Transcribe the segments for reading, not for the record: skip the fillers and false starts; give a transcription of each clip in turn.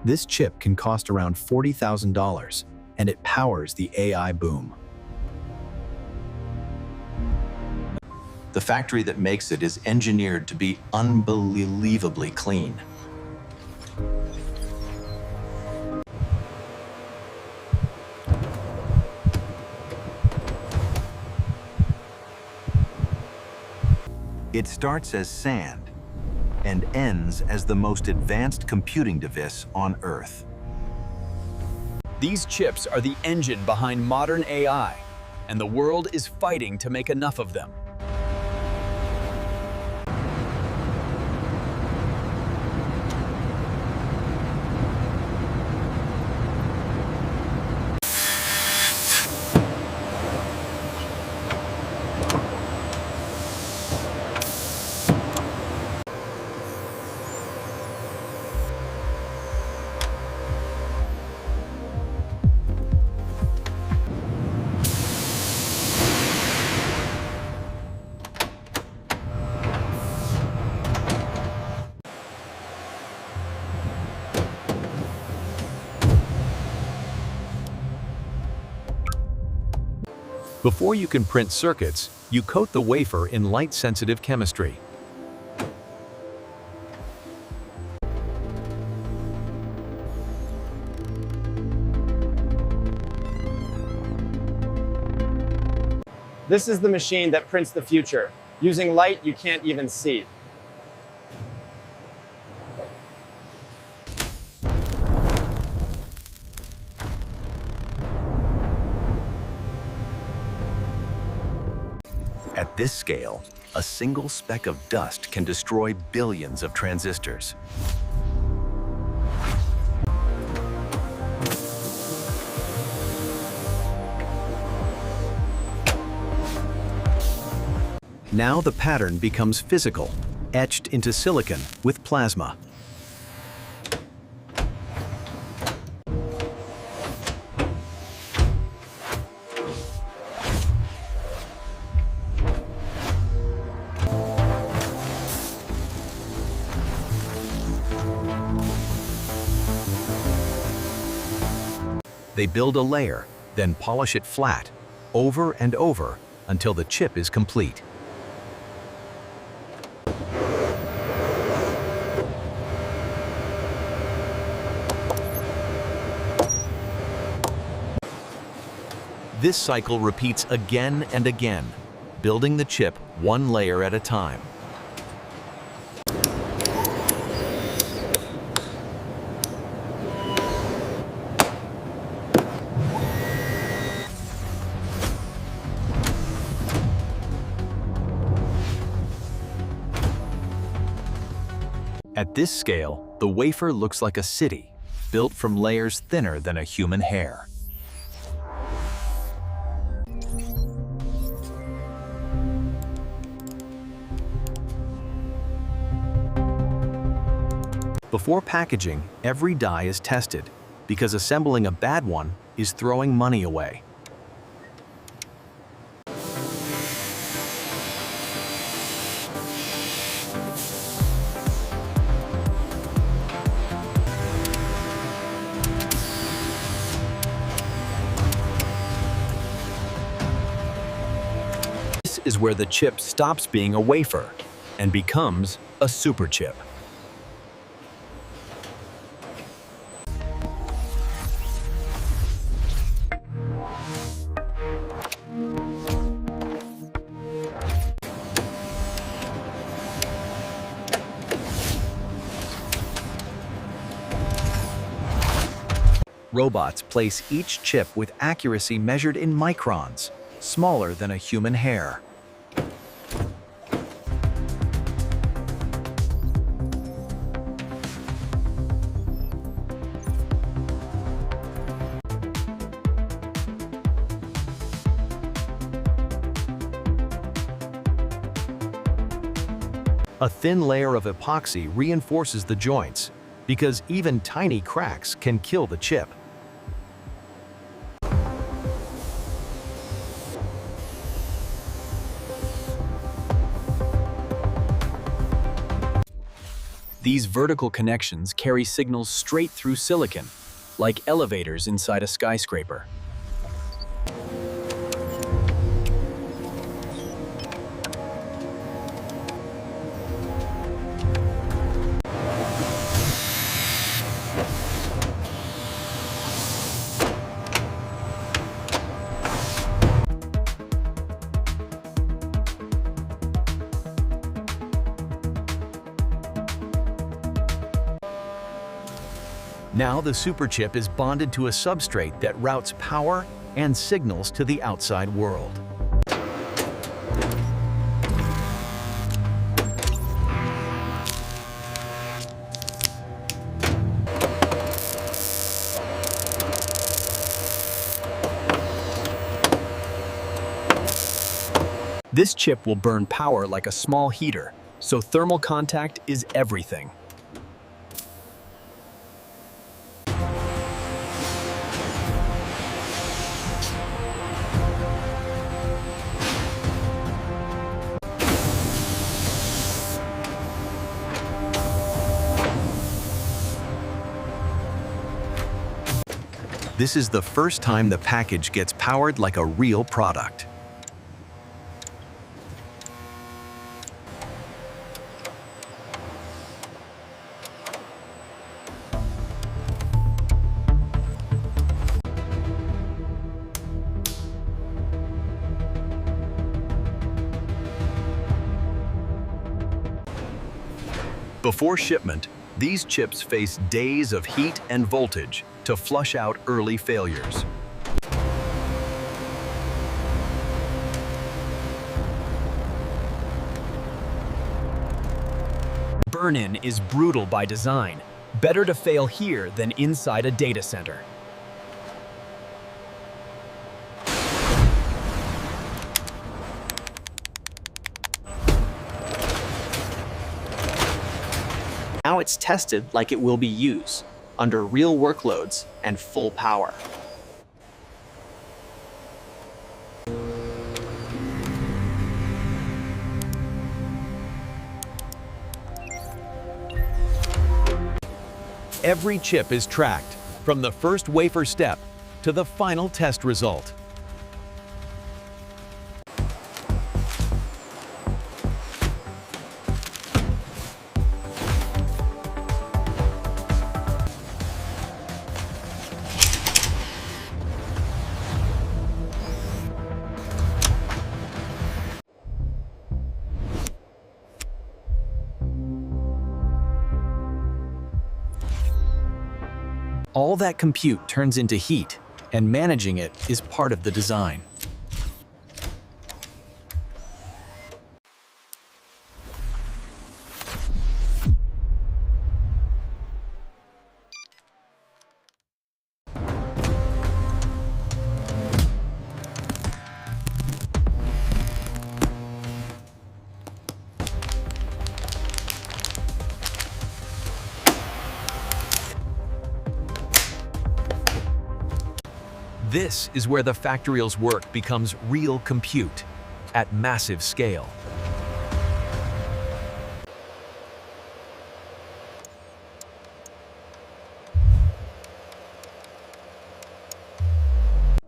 This chip can cost around $40,000, and it powers the AI boom. The factory that makes it is engineered to be unbelievably clean. It starts as sand and ends as the most advanced computing device on Earth. These chips are the engine behind modern AI, and the world is fighting to make enough of them. Before you can print circuits, you coat the wafer in light-sensitive chemistry. This is the machine that prints the future, using light you can't even see. At this scale, a single speck of dust can destroy billions of transistors. Now the pattern becomes physical, etched into silicon with plasma. They build a layer, then polish it flat, over and over, until the chip is complete. This cycle repeats again and again, building the chip one layer at a time. At this scale, the wafer looks like a city, built from layers thinner than a human hair. Before packaging, every die is tested, because assembling a bad one is throwing money away. This is where the chip stops being a wafer and becomes a superchip. Robots place each chip with accuracy measured in microns, smaller than a human hair. A thin layer of epoxy reinforces the joints, because even tiny cracks can kill the chip. These vertical connections carry signals straight through silicon, like elevators inside a skyscraper. Now the superchip is bonded to a substrate that routes power and signals to the outside world. This chip will burn power like a small heater, so thermal contact is everything. This is the first time the package gets powered like a real product. Before shipment, these chips face days of heat and voltage to flush out early failures. Burn-in is brutal by design. Better to fail here than inside a data center. Now it's tested like it will be used, under real workloads and full power. Every chip is tracked, from the first wafer step to the final test result. All that compute turns into heat, and managing it is part of the design. This is where the factorial's work becomes real compute at massive scale.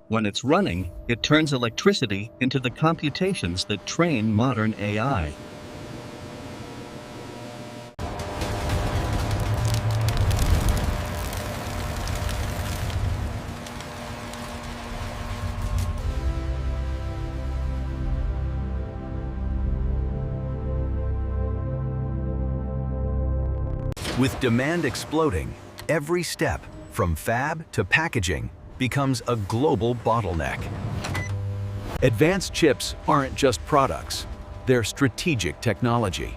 When it's running, it turns electricity into the computations that train modern AI. With demand exploding, every step, from fab to packaging, becomes a global bottleneck. Advanced chips aren't just products, they're strategic technology.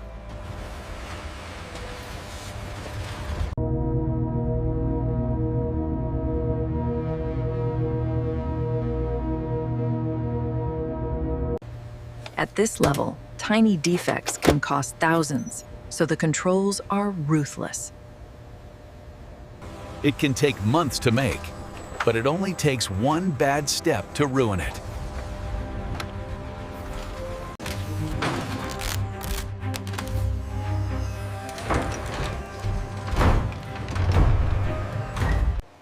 At this level, tiny defects can cost thousands, so the controls are ruthless. It can take months to make, but it only takes one bad step to ruin it.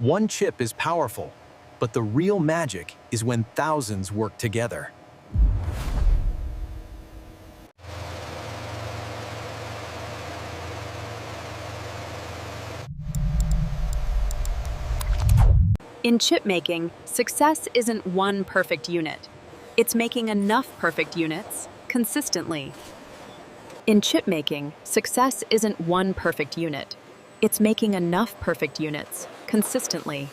One chip is powerful, but the real magic is when thousands work together. In chip making, success isn't one perfect unit. It's making enough perfect units consistently. In chip making, success isn't one perfect unit. It's making enough perfect units consistently.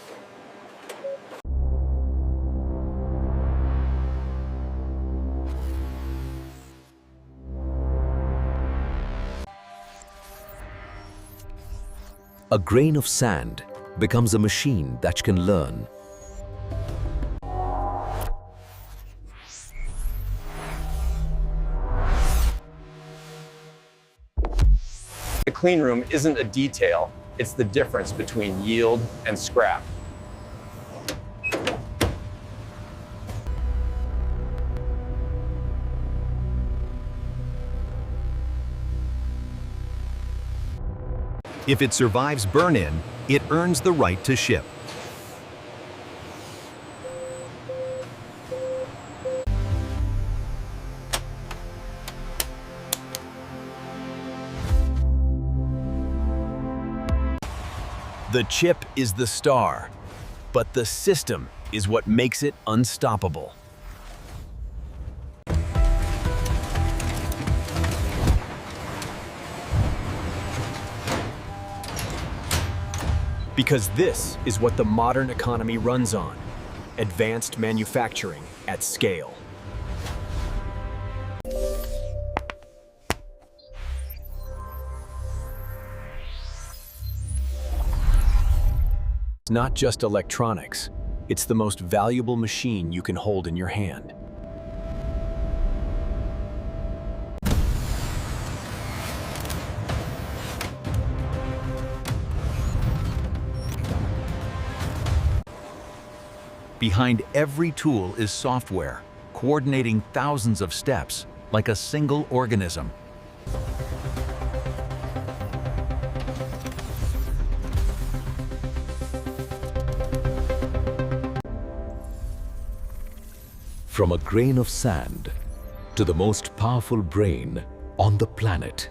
A grain of sand becomes a machine that can learn. The clean room isn't a detail, it's the difference between yield and scrap. If it survives burn-in, it earns the right to ship. The chip is the star, but the system is what makes it unstoppable. Because this is what the modern economy runs on: advanced manufacturing at scale. It's not just electronics, it's the most valuable machine you can hold in your hand. Behind every tool is software, coordinating thousands of steps like a single organism. From a grain of sand to the most powerful brain on the planet.